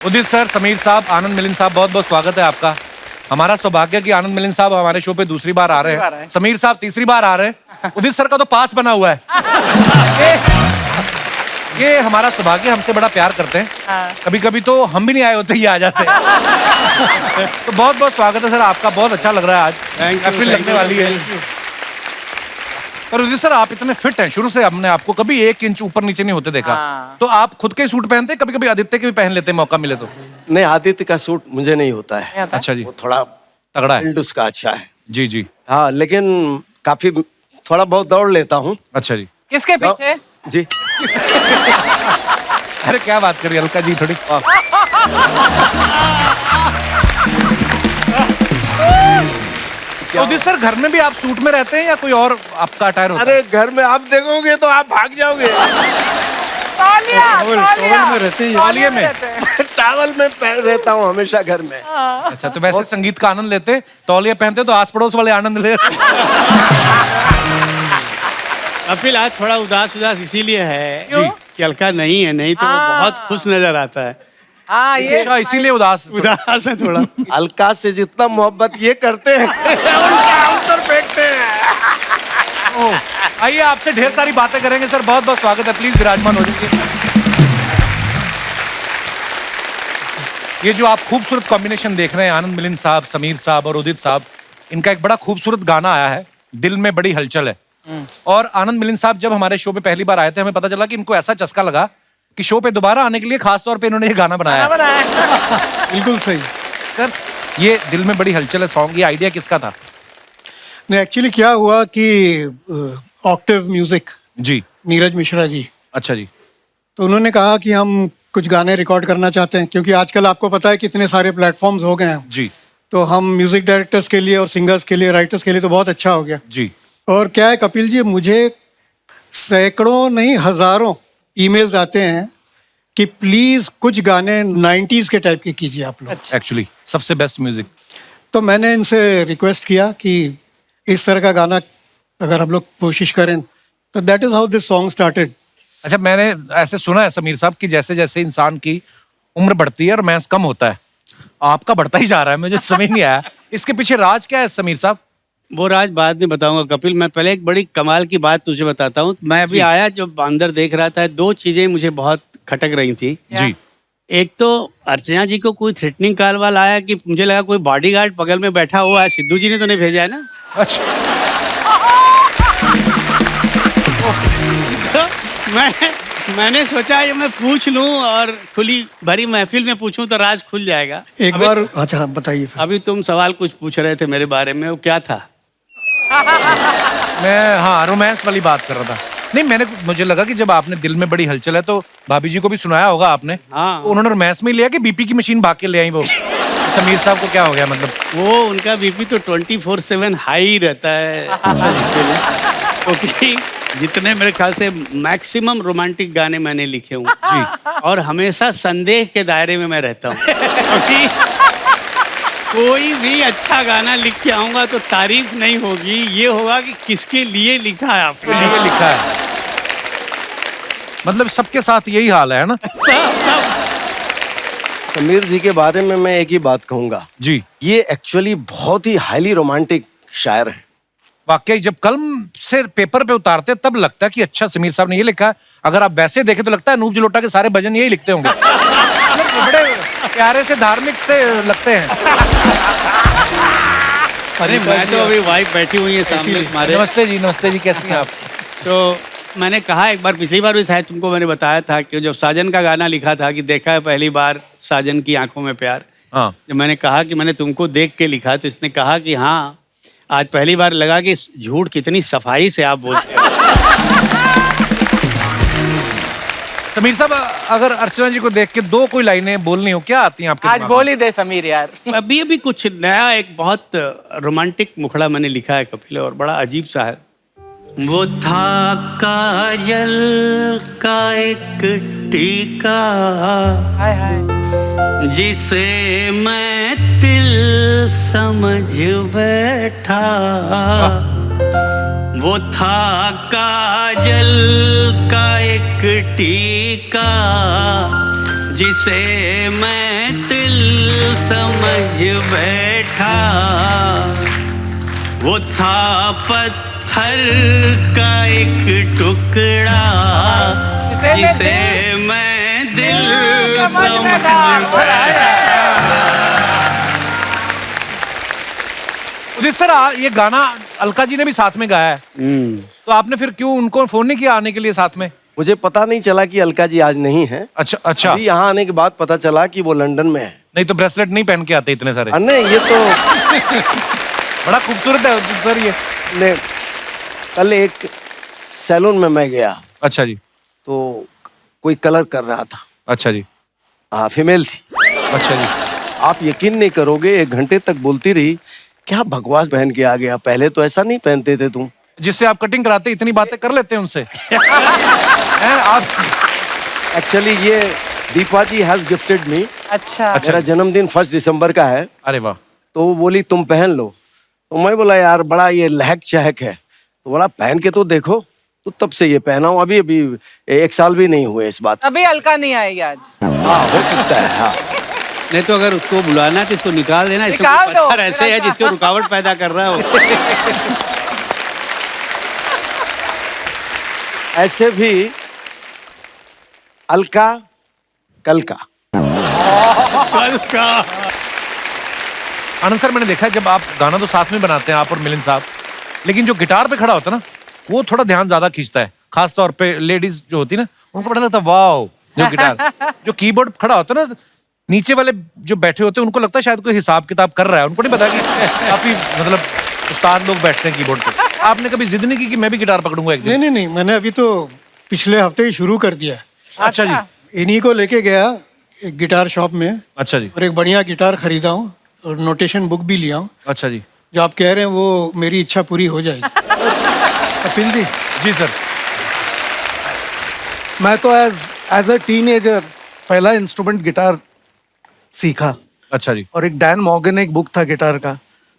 उदित sir, Sameer साहब, आनंद मिलिंद साहब, बहुत बहुत स्वागत है आपका। हमारा सौभाग्य कि आनंद मिलिंद साहब हमारे शो पे दूसरी बार आ रहे हैं, समीर साहब तीसरी बार आ रहे हैं, उदित सर का तो पास बना हुआ है। ये हमारा सौभाग्य, हमसे बड़ा प्यार करते हैं। कभी कभी तो हम भी नहीं आए होते, ये आ जाते हैं। तो बहुत बहुत स्वागत है सर आपका, बहुत अच्छा लग रहा है आज, काफी लगने वाली है। पर उदित सर, आप इतने फिट हैं, शुरू से हमने आपको कभी 1 इंच ऊपर नीचे नहीं होते देखा। तो आप खुद के सूट पहनते, कभी कभी आदित्य के भी पहन लेते मौका मिले तो? नहीं, आदित्य का सूट मुझे नहीं होता है। अच्छा जी, वो थोड़ा तगड़ा है। बिल्ड उसका अच्छा है। जी जी, हाँ, लेकिन काफी थोड़ा बहुत दौड़ लेता हूँ। अच्छा जी। किसके पीछे? जी। अरे क्या बात करिए, अलका जी थोड़ी। उदित सर, घर में भी आप सूट में रहते हैं या कोई और आपका अटायर होता है? अरे घर में आप देखोगे तो आप भाग जाओगे। तौलिया में रहते हैं, तौलिये में। टॉवल में रहता हूँ हमेशा घर में। अच्छा, तो वैसे संगीत का आनंद लेते, तौलिया पहनते तो आस पड़ोस वाले आनंद ले। कपिल आज थोड़ा उदास इसीलिए है कि अलका नहीं है, नहीं तो वो बहुत खुश नजर आता है। हाँ, ये इसीलिए उदास है थोड़ा। अलका से जितना मोहब्बत ये करते हैं उनके हम पर फेंकते हैं। आइए, आपसे ढेर सारी बातें करेंगे सर। बहुत बहुत स्वागत है, प्लीज विराजमान हो जाइए। ये जो आप खूबसूरत कॉम्बिनेशन देख रहे हैं, आनंद मिलिंद साहब, समीर साहब और उदित साहब, इनका एक बड़ा खूबसूरत गाना आया है, दिल में बड़ी हलचल है। और आनंद मिलिंद साहब जब हमारे शो पे पहली बार आए थे, हमें पता चला कि इनको ऐसा चस्का लगा कि शो पे दोबारा आने के लिए खास तौर पे इन्होंने ये गाना बनाया। बिल्कुल सही सर, ये दिल में बड़ी हलचल है सॉन्ग, ये आइडिया किसका था? नहीं, एक्चुअली क्या हुआ कि ऑक्टेव म्यूजिक जी, नीरज मिश्रा जी, अच्छा जी। तो उन्होंने कहा कि हम कुछ गाने रिकॉर्ड करना चाहते हैं, क्योंकि आजकल आपको पता है कितने सारे प्लेटफॉर्म्स हो गए हैं। जी तो हम म्यूजिक डायरेक्टर्स के लिए और सिंगर्स के लिए, राइटर्स के लिए तो बहुत अच्छा हो गया। जी। और क्या है कपिल जी, मुझे सैकड़ों नहीं हजारों ईमेल्स आते हैं कि प्लीज कुछ गाने 90s के टाइप के कीजिए आप लोग। एक्चुअली सबसे बेस्ट म्यूजिक। तो मैंने इनसे रिक्वेस्ट किया कि इस तरह का गाना अगर हम लोग कोशिश करें, तो that is how this song started. अच्छा, मैंने ऐसे सुना है समीर साहब कि जैसे जैसे इंसान की उम्र बढ़ती है और मैस कम होता है, आपका बढ़ता ही जा रहा है। मुझे समझ नहीं आया इसके पीछे राज क्या है समीर साहब? वो राज बाद में बताऊंगा कपिल। मैं पहले एक बड़ी कमाल की बात तुझे बताता हूँ। मैं अभी आया, जो अंदर देख रहा था, 2 चीजें मुझे बहुत खटक रही थी। जी। एक तो अर्चना जी को कोई थ्रेटनिंग कॉल वाला आया कि मुझे लगा कोई बॉडीगार्ड बगल में बैठा हुआ है। सिद्धू जी ने तो नहीं भेजा है ना? अच्छा। मैंने सोचा ये मैं पूछ लूं और खुली भरी महफिल में पूछूं तो राज खुल जाएगा। एक बार अच्छा बताइए फिर। अभी तुम सवाल कुछ पूछ रहे थे मेरे बारे में, वो क्या था? मैं हाँ, रोमांस वाली बात कर रहा था। नहीं, मुझे लगा कि जब आपने दिल में बड़ी हलचल है तो भाभी जी को भी सुनाया होगा आपने। हाँ। उन्होंने रोमांस में ही लिया कि बीपी की मशीन भाग के ले आई वो? समीर साहब को क्या हो गया मतलब? वो उनका बीपी तो 24/7 हाई रहता है। क्योंकि जितने मेरे ख्याल से मैक्सिमम रोमांटिक गाने मैंने लिखे हूँ जी, और हमेशा संदेह के दायरे में मैं रहता हूँ। क्योंकि कोई भी अच्छा गाना लिख के आऊंगा तो तारीफ नहीं होगी, ये होगा कि किसके लिए लिखा है, आपके लिए लिखा है। मतलब सबके साथ यही हाल है ना? समीर जी के बारे में मैं एक ही बात कहूंगा जी, ये एक्चुअली बहुत ही हाईली रोमांटिक शायर है। वाकई जब कलम से पेपर पे उतारते तब लगता है कि अच्छा समीर साहब ने ये लिखा। अगर आप वैसे देखें तो लगता है अनूप जलोटा के सारे भजन यही लिखते होंगे। बड़े प्यारे से धार्मिक से लगते हैं। अरे मैं तो अभी वाइफ बैठी हुई है सामने हमारे। नमस्ते जी, कैसी हैं आप? तो मैंने कहा एक बार, पिछली बार भी शायद तुमको मैंने बताया था कि जब साजन का गाना लिखा था कि देखा है पहली बार साजन की आंखों में प्यार, हाँ, जब मैंने कहा कि मैंने तुमको देख के लिखा, तो इसने कहा कि हाँ, आज पहली बार लगा कि झूठ कितनी सफाई से आप बोलते हो। समीर साहब, अगर अर्चना जी को देख के 2 कोई लाइनें बोलनी हो, क्या आती हैं आपके आज दिमाग में? बोल ही दे समीर यार। अभी कुछ नया, एक बहुत रोमांटिक मुखड़ा मैंने लिखा है कपिल, और बड़ा अजीब सा है। वो था काजल का एक टीका, हाय हाय, जिसे मैं दिल समझ बैठा। वो था काजल का एक टीका, जिसे मैं समझ बैठा, वो था पत्थर का एक टुकड़ा जिसे मैं दिल समझ बैठा। उदित सर ये गाना अलका जी ने भी साथ में गाया है, तो आपने फिर क्यों उनको फोन नहीं किया आने के लिए साथ में? मुझे पता नहीं चला कि अलका जी आज नहीं है। अच्छा अच्छा। अभी यहाँ आने के बाद पता चला कि वो लंदन में है। नहीं तो ब्रेसलेट नहीं पहन के आते इतने सारे। नहीं ये तो बड़ा खूबसूरत है उदित सर ये। ने कल एक सैलून में मैं गया अच्छा जी। तो कोई कलर कर रहा था। अच्छा जी। हाँ फीमेल थी। अच्छा जी। आप यकीन नहीं करोगे, 1 घंटे तक बोलती रही क्या बकवास पहन के आ गया, पहले तो ऐसा नहीं पहनते थे तुम। जिससे आप कटिंग कराते इतनी बातें कर लेते हैं उनसे। हैं आप? एक्चुअली ये दीपा जी हैज गिफ्टेड मी। अच्छा मेरा जन्मदिन 1 दिसंबर का है, अरे वाह। तो वो बोली तुम पहन लो। तो मैं बोला यार बड़ा ये लहक चहक है, तो बोला पहन के तो देखो। तो तब से ये पहना हूँ, अभी 1 साल भी नहीं हुए इस बात। अभी अलका नहीं आएगी आज। हाँ हो सकता है। हाँ नहीं तो अगर उसको बुलाना तो इसको निकाल देना, इसको निकाल दो। पत्थर ऐसे है जिसको रुकावट पैदा कर रहा हो। ऐसे भी अलका कल का। आनंद सर मैंने देखा है जब आप गाना तो साथ में बनाते हैं आप और मिलिंद साहब, लेकिन जो गिटार पे खड़ा होता है ना वो थोड़ा ध्यान ज्यादा खींचता है, खास तौर पे लेडीज जो होती है ना उनको पता लगता है वाओ जो गिटार। जो कीबोर्ड खड़ा होता है ना, नीचे वाले जो बैठे होते हैं उनको लगता है शायद कोई हिसाब किताब कर रहा है, उनको नहीं पता कि काफी मतलब उस्ताद लोग बैठते हैं कीबोर्ड पे। आपने कभी जिद नहीं की कि मैं भी गिटार पकड़ूंगा एक दिन? नहीं, मैंने अभी तो पिछले हफ्ते ही शुरू कर दिया है। अच्छा जी। इन्हीं को लेके गया एक गिटार शॉप में अच्छा जी। और एक बढ़िया गिटार खरीदा हूँ और नोटेशन बुक भी लिया हूँ। अच्छा जी। जो आप कह रहे हैं वो मेरी इच्छा पूरी हो जाएगी। कपिल जी, जी सर। मैं तो एज अ टीनेजर पहला इंस्ट्रूमेंट गिटार सीखा, अच्छा जी। और एक डैन मॉर्गन एक बुक था गिटार का,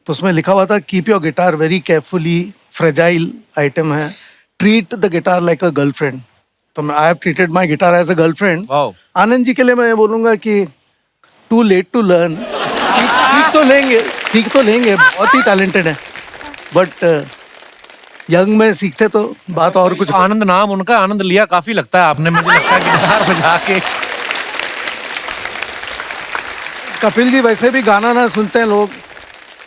तो उसमें लिखा हुआ था keep your guitar very carefully, fragile item है, treat the guitar like a girlfriend. तो मैं I have treated my guitar as a girlfriend. Wow. Anand ji के लिए मैं बोलूंगा कि टू लेट टू लर्न। सीख तो लेंगे, बहुत ही टैलेंटेड है, बट यंग में सीखते तो बात और कुछ। आनंद नाम उनका, आनंद लिया काफी लगता है आपने, मुझे लगता है गिटार बजा के। कपिल जी वैसे भी गाना ना सुनते हैं लोग,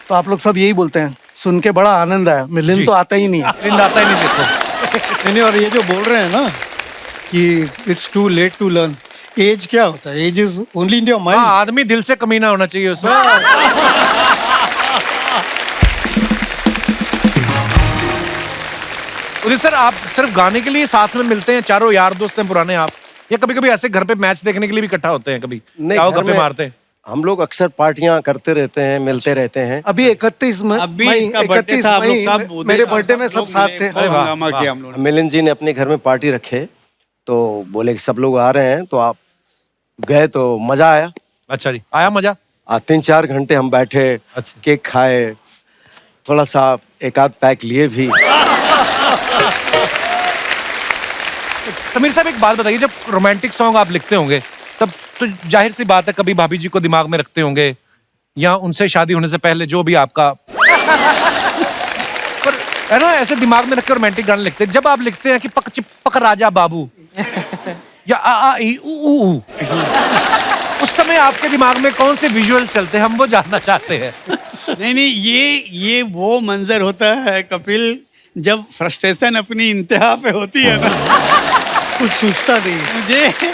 तो आप लोग सब यही बोलते हैं सुन के बड़ा आनंद आया। मिलिंद तो आता ही नहीं है। मिलिंद आता ही नहीं देखो। नहीं, और ये जो बोल रहे हैं ना कि it's too late to learn, age क्या होता है? Age is only in your हाँ, माइंड। आदमी दिल से कमीना होना चाहिए उसमें। उदित सर आप सिर्फ गाने के लिए साथ में मिलते हैं, चारों यार दोस्त हैं पुराने आप, या कभी कभी ऐसे घर पे मैच देखने के लिए भी इकट्ठा होते हैं? कभी नहीं, घर गप्पे में मारते हैं? हम लोग अक्सर पार्टियां करते रहते हैं, मिलते रहते हैं। अभी 31 अभी इसका बर्थडे था, हम लोग सब उदय मेरे साहब बर्थडे में सब सब लोग साथ मिले, थे। अरे वाह, हंगामा किया हम लोगों ने। मिलिंद जी ने अपने घर में पार्टी रखे, तो बोले कि सब लोग आ रहे हैं, तो आप गए तो मजा आया। अच्छा जी। आया मजा? 3-4 घंटे हम बैठे, अच्छा। केक खाए, थोड़ा सा एक आध पैक लिए भी। समीर साहब एक बात बताइए, जब रोमांटिक सॉन्ग आप लिखते होंगे तब तो जाहिर सी बात है कभी भाभी जी को दिमाग में रखते होंगे, या उनसे शादी होने से पहले जो भी आपका पर है ना, ऐसे दिमाग में रख के रोमांटिक गाने लिखते हैं। जब आप लिखते हैं कि पक चिपक राजा बाबू या आ ई ऊ ऊ, उस समय आपके दिमाग में कौन से विजुअल चलते हैं, हम वो जानना चाहते हैं। नहीं, ये वो मंजर होता है कपिल, जब फ्रस्ट्रेशन अपनी इंतहा पे होती है ना। कुछ सोचता नहीं। मुझे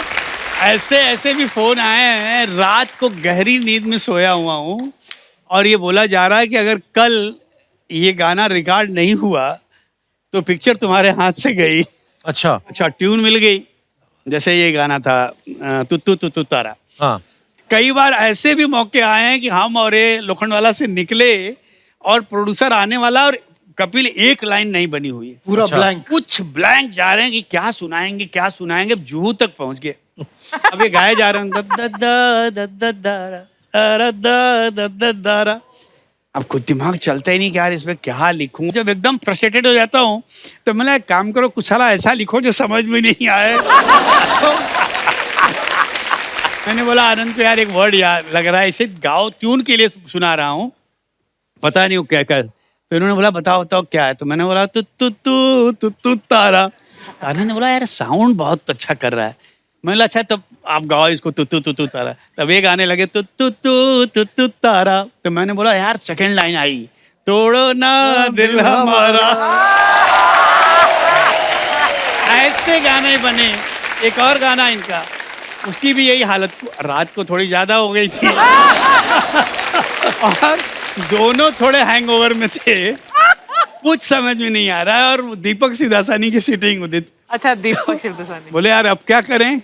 ऐसे भी फोन आए हैं, रात को गहरी नींद में सोया हुआ हूँ और ये बोला जा रहा है कि अगर कल ये गाना रिकॉर्ड नहीं हुआ तो पिक्चर तुम्हारे हाथ से गई। अच्छा। अच्छा, ट्यून मिल गई, जैसे ये गाना था तुत्तू तुत्तू तारा। हाँ। कई बार ऐसे भी मौके आए हैं कि हम और ये लोखंडवाला से निकले और प्रोड्यूसर आने वाला और कपिल एक लाइन नहीं बनी हुई है, पूरा अच्छा। ब्लैंक। कुछ ब्लैंक जा रहे हैं कि क्या सुनाएंगे क्या सुनाएंगे। अब जुहू तक पहुंच गए, अब ये गाए जा रहे हैं। अब कुछ दिमाग चलता ही नहीं कि यार इसमें क्या लिखूं। जब एकदम फ्रस्ट्रेटेड हो जाता हूँ तो मैं एक काम करो, कुछ साला ऐसा लिखो जो समझ में नहीं आए। मैंने बोला आनंद को यार एक वर्ड याद लग रहा है, इसे गाओ, ट्यून के लिए सुना रहा हूँ, पता नहीं वो क्या क्या। तो इन्होंने बोला बताओ बताओ क्या है। तो मैंने बोला तू तू तू तू तू तारा। तो आनंद ने बोला यार साउंड बहुत अच्छा कर रहा है। मैंने बोला अच्छा तब आप गाओ इसको तू तू तू तू तारा। तब ये गाने लगे तू तू तू तू तू तारा। तो मैंने बोला यार सेकंड लाइन आई, तोड़ो ना दिल हमारा। ऐसे गाने बने। एक और गाना इनका, उसकी भी यही हालत, रात को थोड़ी ज्यादा हो गई थी और दोनों थोड़े हैंगओवर में थे, कुछ समझ में नहीं आ रहा है। और दीपक सिदासानी की सीटिंग उदित, अच्छा दीपक शिवदसानी। बोले यार अब क्या करें।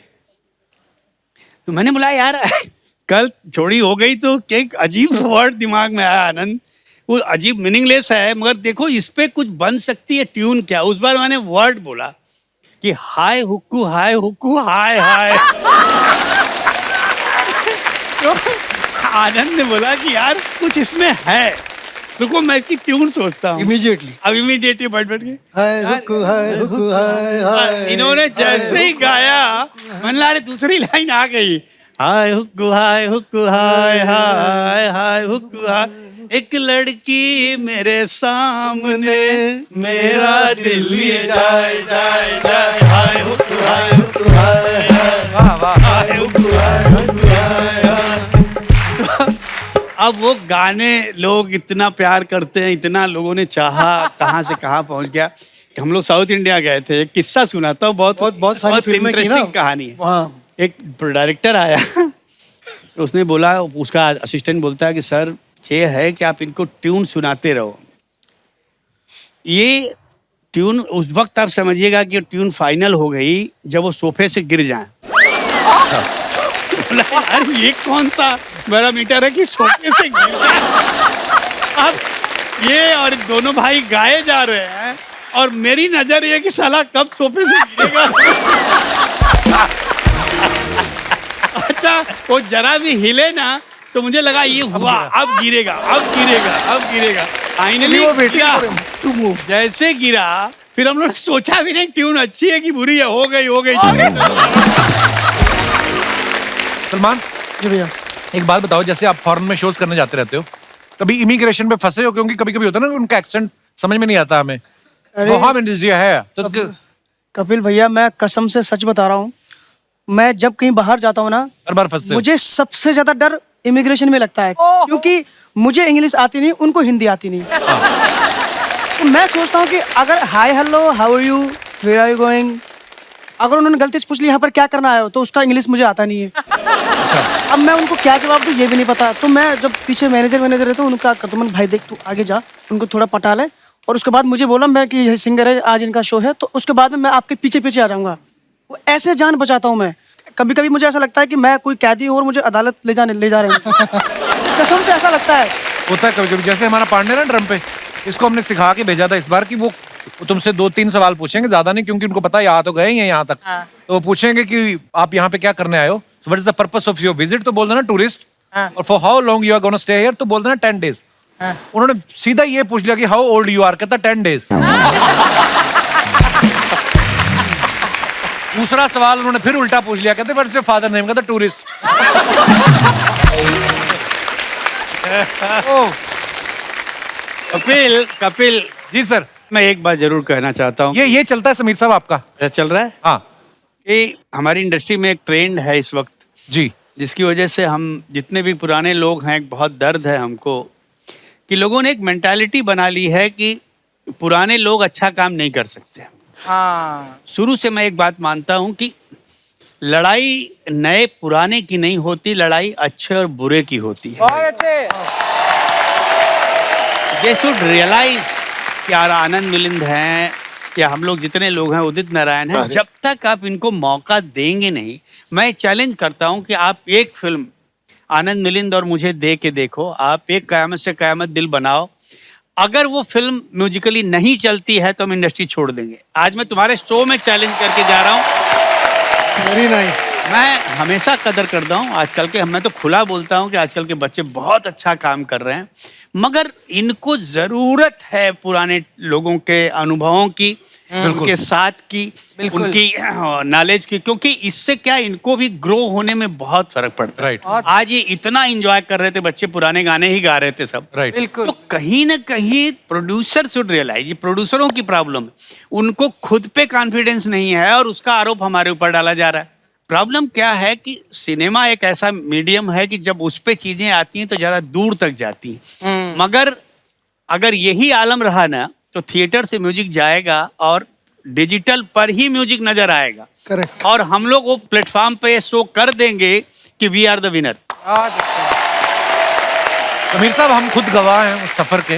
तो मैंने बोला यार कल छोड़ी हो गई तो एक अजीब वर्ड दिमाग में आया आनंद, वो अजीब मीनिंगलेस है मगर देखो इस पे कुछ बन सकती है ट्यून। क्या उस बार मैंने वर्ड बोला कि हाय हुक्कू हाय हुक्कू हाय हाय। तो आनंद ने बोला कि यार कुछ इसमें है, रुको मैं इसकी ट्यून सोचता हूँ। इमीडिएटली अब इमीडिएटली बैठ बैठ के हाय हुक्कू हाय हुक्कू हाय हाय। इन्होंने जैसे ही गाया मैंने अरे दूसरी लाइन आ गई, हाय हुक्कू हाय हुक्कू हाय हाय हाय हुक्कू हाय। एक लड़की मेरे सामने मेरा दिल लिए जाए जाए जाए, हाय हुक्कू हाय हुक्कू हाय हाय हुक्कू हाय हुक्कू हाय हाय। अब वो गाने लोग इतना प्यार करते हैं, इतना लोगों ने चाहा, कहाँ से कहाँ पहुंच गया। हम लोग साउथ इंडिया गए थे, एक किस्सा सुनाता हूँ, बहुत सारी फिल्में की ना इंटरेस्टिंग कहानी है। वहाँ। एक डायरेक्टर आया उसने बोला, उसका असिस्टेंट बोलता है कि सर ये है कि आप इनको ट्यून सुनाते रहो। ये ट्यून उस वक्त आप समझिएगा कि ट्यून फाइनल हो गई जब वो सोफे से गिर जाए। बोला यार ये कौन सा मेरा मीटर है कि सोफे से गिर जाए। अब ये और दोनों भाई गाए जा रहे हैं और मेरी नजर ये कि साला कब सोफे से गिरेगा। अच्छा वो जरा भी हिले ना तो मुझे लगा ये हुआ, अब गिरेगा अब गिरेगा अब गिरेगा। Finally to move. जैसे गिरा फिर हम लोग सोचा भी नहीं ट्यून अच्छी है कि बुरी है, हो गई सलमान जी भैया। एक बात बताओ, जैसे आप फॉरेन में शोज करने जाते रहते हो, कभी इमिग्रेशन पे फंसे हो? क्योंकि कभी कभी होता है ना उनका एक्सेंट समझ में नहीं आता हमें। तो हाँ इंडोनेशिया है तो कपिल भैया मैं कसम से सच बता रहा हूँ, मैं जब कहीं बाहर जाता हूँ ना हर बार फंसते हो। मुझे सबसे ज्यादा डर इमिग्रेशन में लगता है, क्योंकि मुझे इंग्लिश आती नहीं, उनको हिंदी आती नहीं। तो मैं सोचता हूँ कि अगर hi hello how are you where are you going, अगर उन्होंने गलती से पूछ लिया यहाँ पर क्या करना आए हो, तो उसका इंग्लिश मुझे आता नहीं है। अब मैं उनको क्या जवाब दूँ ये भी नहीं पता। तो मैं जब पीछे मैनेजर रहता हूँ उनका कहता हूँ भाई देख तू आगे जा, उनको थोड़ा पटा ले, और उसके बाद मुझे बोला मैं कि ये सिंगर है आज इनका शो है, तो उसके बाद में मैं आपके पीछे पीछे आ जाऊँगा। वो ऐसे जान बचाता हूँ मैं। कभी कभी मुझे ऐसा लगता है कि मैं कोई कैदी हूँ और मुझे अदालत ले जा रहे हैं। कसम से ऐसा लगता है। होता है कभी कभी। जैसे हमारा पांडे ना ड्रम पे, इसको हमने सिखा के भेजा था इस बार कि वो तुमसे 2-3 सवाल पूछेंगे, ज्यादा नहीं, क्योंकि उनको पता है यहाँ तो गए ही हैं यहाँ तक। तो वो पूछेंगे कि आप यहाँ पे क्या करने आए हो, what is the purpose of your visit, तो बोल देना टूरिस्ट, और for how long you are gonna stay here, तो बोल देना 10 days। उन्होंने सीधा ये पूछ लिया कि हाउ ओल्ड यू आर, कहता 10 days। दूसरा सवाल उन्होंने फिर उल्टा पूछ लिया, कहते what is your father name, कहता टूरिस्ट। कपिल जी सर। मैं एक बात जरूर कहना चाहता हूँ। ये चलता है समीर साहब आपका? ऐसा चल रहा है हाँ कि हमारी इंडस्ट्री में एक ट्रेंड है इस वक्त, जी, जिसकी वजह से हम जितने भी पुराने लोग हैं, बहुत दर्द है हमको कि लोगों ने एक मेंटालिटी बना ली है कि पुराने लोग अच्छा काम नहीं कर सकते। हाँ शुरू से मैं एक बात मानता हूँ कि लड़ाई नए पुराने की नहीं होती, लड़ाई अच्छे और बुरे की होती है। बहुत अच्छे। दे शुड रियलाइज कि यार आनंद मिलिंद हैं या हम लोग जितने लोग हैं, उदित नारायण हैं, जब तक आप इनको मौका देंगे नहीं, मैं चैलेंज करता हूं कि आप एक फिल्म आनंद मिलिंद और मुझे दे के देखो, आप एक कयामत से कयामत दिल बनाओ। अगर वो फिल्म म्यूजिकली नहीं चलती है तो हम इंडस्ट्री छोड़ देंगे। आज मैं तुम्हारे शो में चैलेंज करके जा रहा हूँ। Very nice. मैं हमेशा कदर करता हूँ आजकल के, मैं तो खुला बोलता हूँ कि आजकल के बच्चे बहुत अच्छा काम कर रहे हैं, मगर इनको जरूरत है पुराने लोगों के अनुभवों की, उनके साथ की, उनकी नॉलेज की, क्योंकि इससे क्या इनको भी ग्रो होने में बहुत फर्क पड़ता है। Right. आज ये इतना एंजॉय कर रहे थे बच्चे, पुराने गाने ही गा रहे थे सब। राइट बिल्कुल तो कहीं ना कहीं प्रोड्यूसर शुड रियलाइज, ये प्रोड्यूसरों की प्रॉब्लम है, उनको खुद पे कॉन्फिडेंस नहीं है और उसका आरोप हमारे ऊपर डाला जा रहा है। प्रॉब्लम क्या है कि सिनेमा एक ऐसा मीडियम है कि जब उस पे चीजें आती हैं तो जरा दूर तक जाती हैं, मगर अगर यही आलम रहा ना तो थिएटर से म्यूजिक जाएगा और डिजिटल पर ही म्यूजिक नजर आएगा। करेक्ट। और हम लोग वो प्लेटफॉर्म पे शो कर देंगे कि वी आर द विनर। बहुत अच्छा समीर साहब, हम खुद गवाह हैं उस सफर के।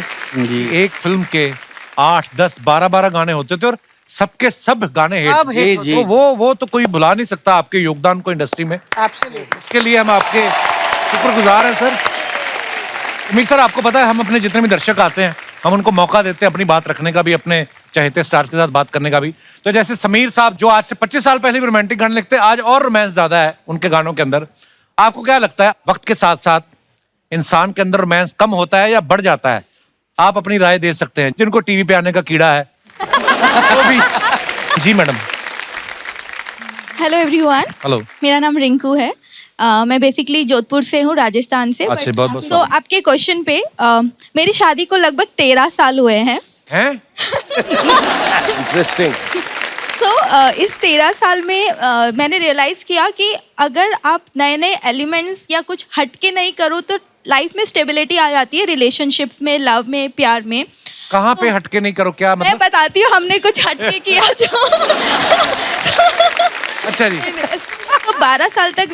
एक फिल्म के 8, 10, 12 गाने होते थे और सबके सब गाने सब हिट। hit जी। तो वो तो कोई भुला नहीं सकता आपके योगदान को इंडस्ट्री में। एब्सोल्युटली उसके लिए हम आपके शुक्रगुजार हैं सर। समीर सर, आपको पता है हम अपने जितने भी दर्शक आते हैं हम उनको मौका देते हैं अपनी बात रखने का भी, अपने चहेते स्टार्स के साथ बात करने का भी। तो जैसे समीर साहब जो आज से 25 साल पहले भी रोमांटिक गाने लिखते, आज और रोमांस ज्यादा है उनके गानों के अंदर। आपको क्या लगता है वक्त के साथ साथ इंसान के अंदर रोमांस कम होता है या बढ़ जाता है? आप अपनी राय दे सकते हैं, जिनको टीवी पे आने का कीड़ा है वो भी। जी मैडम। Hello everyone, hello. मेरा नाम रिंकू है। मैं बेसिकली जोधपुर से हूँ, राजस्थान से। अच्छा, बहुत-बहुत तो आपके क्वेश्चन पे मेरी शादी को लगभग 13 साल हुए हैं। हैं? इंटरेस्टिंग। इस 13 साल में मैंने रियलाइज किया कि अगर आप नए नए एलिमेंट्स या कुछ हटके नहीं करो तो लाइफ में स्टेबिलिटी आ जाती है, रिलेशनशिप्स में, लव में, प्यार में। कहाँ पे हटके नहीं करो, क्या मैं मतलब? बताती हूँ हमने कुछ हटके किया जो अच्छा जी। तो 12 साल तक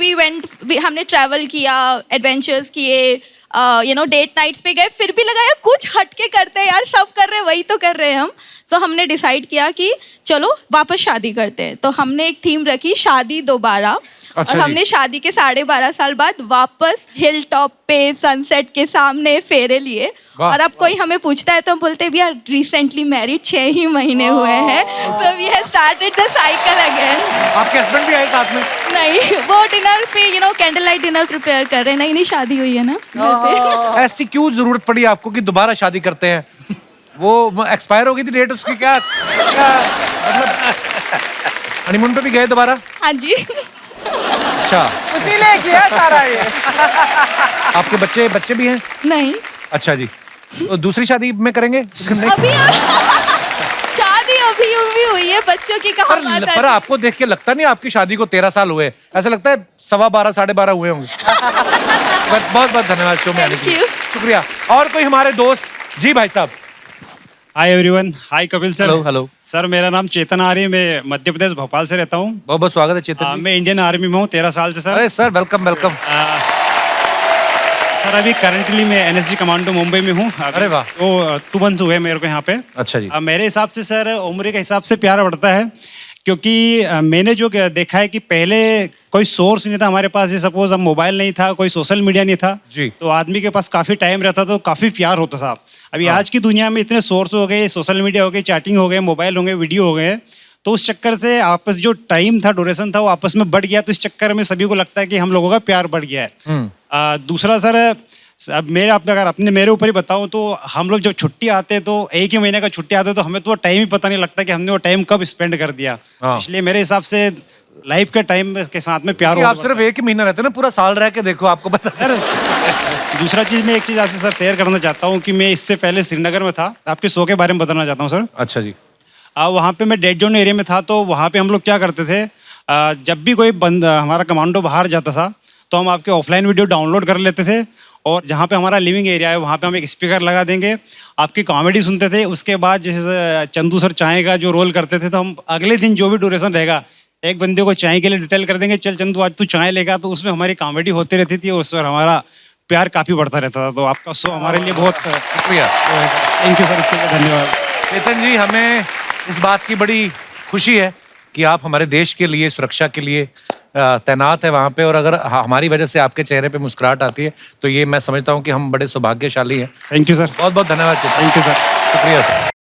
हमने ट्रैवल किया, एडवेंचर्स किए, डेट नाइट्स पे गए, फिर भी लगा यार कुछ हटके करते हैं, यार सब कर रहे हैं वही तो कर रहे हैं हम। सो हमने डिसाइड किया कि चलो वापस शादी करते हैं। तो हमने एक थीम रखी, शादी दोबारा। अच्छा और जी। हमने शादी के 12.5 साल बाद वापस हिल टॉप पे सनसेट के सामने फेरे लिए। वाह। और अब कोई हमें पूछता है तो हम बोलते हैं वी आर रिसेंटली मैरिड, 6 ही महीने हुए हैं। तो we have started the cycle again. आपके हस्बैंड भी आए साथ में? नहीं, वो डिनर पे कैंडल लाइट डिनर प्रिपेयर कर रहे हैं। नहीं शादी हुई है ना घर पे। ऐसी क्यों जरूरत पड़ी आपको कि दोबारा शादी करते हैं? वो एक्सपायर हो गई थी डेट उसकी, क्या मतलब हनीमून पे भी गए दोबारा? हाँ जी। अच्छा, उसी ने किया सारा ये। आपके बच्चे भी हैं? नहीं, अच्छा जी। तो दूसरी शादी में करेंगे? नहीं। अभी शादी अभी हुई है, बच्चों की कहाँ बात पर है? आपको देख के लगता नहीं आपकी शादी को 13 साल हुए? ऐसा लगता है 12.25 12.5 हुए होंगे। बहुत बहुत धन्यवाद शो में आने के लिए। Thank you. शुक्रिया। और कोई हमारे दोस्त? जी भाई साहब। Hi everyone, hi Kapil sir. Hello hello. Sir मेरा नाम चेतन आर्य, मैं मध्य प्रदेश भोपाल से रहता हूँ। बहुत बहुत स्वागत है चेतन जी। मैं इंडियन आर्मी में हूँ 13 साल से सर। अरे सर, वेलकम वेलकम। सर अभी करंटली मैं एनएसजी कमांडो मुंबई में हूँ। अरे वाह। तो 2 मंथ्स हुए मेरे को यहाँ पे। अच्छा जी। मेरे हिसाब से सर उम्र के हिसाब से प्यार बढ़ता है, क्योंकि मैंने जो देखा है कि पहले कोई सोर्स नहीं था हमारे पास। ये सपोज अब मोबाइल नहीं था, कोई सोशल मीडिया नहीं था जी। तो आदमी के पास काफ़ी टाइम रहता तो काफ़ी प्यार होता था। अभी आज की दुनिया में इतने सोर्स हो गए, सोशल मीडिया हो गए, चैटिंग हो गए, मोबाइल हो गए, वीडियो हो गए, तो उस चक्कर से आपस जो टाइम था, ड्यूरेशन था, वो आपस में बढ़ गया। तो इस चक्कर में सभी को लगता है कि हम लोगों का प्यार बढ़ गया है। दूसरा सर, अब अगर मेरे ऊपर ही बताऊं तो हम लोग जब छुट्टी आते तो 1 ही महीने का छुट्टी आते तो हमें तो वो टाइम ही पता नहीं लगता कि हमने वो टाइम कब स्पेंड कर दिया। इसलिए मेरे हिसाब से लाइफ के टाइम के साथ में प्यार आप सिर्फ 1 ही महीना रहते हैं ना, पूरा साल रह के देखो, आपको पता है। दूसरा चीज, मैं एक चीज आपसे सर शेयर करना चाहता हूँ कि मैं इससे पहले श्रीनगर में था। आपके शो के बारे में बताना चाहता हूँ सर। अच्छा जी। वहाँ पे मैं डेड जोन एरिया में था। तो वहाँ पे हम लोग क्या करते थे, जब भी कोई हमारा कमांडो बाहर जाता था तो हम आपके ऑफलाइन वीडियो डाउनलोड कर लेते थे, और जहाँ पे हमारा लिविंग एरिया है वहाँ पे हम एक स्पीकर लगा देंगे, आपकी कॉमेडी सुनते थे। उसके बाद जैसे चंदू सर चाय का जो रोल करते थे, तो हम अगले दिन जो भी ड्यूरेशन रहेगा, एक बंदे को चाय के लिए डिटेल कर देंगे, चल चंदू आज तू चाय लेगा, तो उसमें हमारी कॉमेडी होती रहती थी, उस पर हमारा प्यार काफ़ी बढ़ता रहता था। तो आपका शो हमारे लिए बहुत शुक्रिया। थैंक यू सर, इसके लिए धन्यवाद। चेतन जी, हमें इस बात की बड़ी खुशी है कि आप हमारे देश के लिए, सुरक्षा के लिए तैनात है वहाँ पे, और अगर हमारी वजह से आपके चेहरे पे मुस्कुराहट आती है तो ये मैं समझता हूँ कि हम बड़े सौभाग्यशाली हैं। Thank you sir. बहुत बहुत धन्यवाद चेतन। Thank you sir. शुक्रिया सर।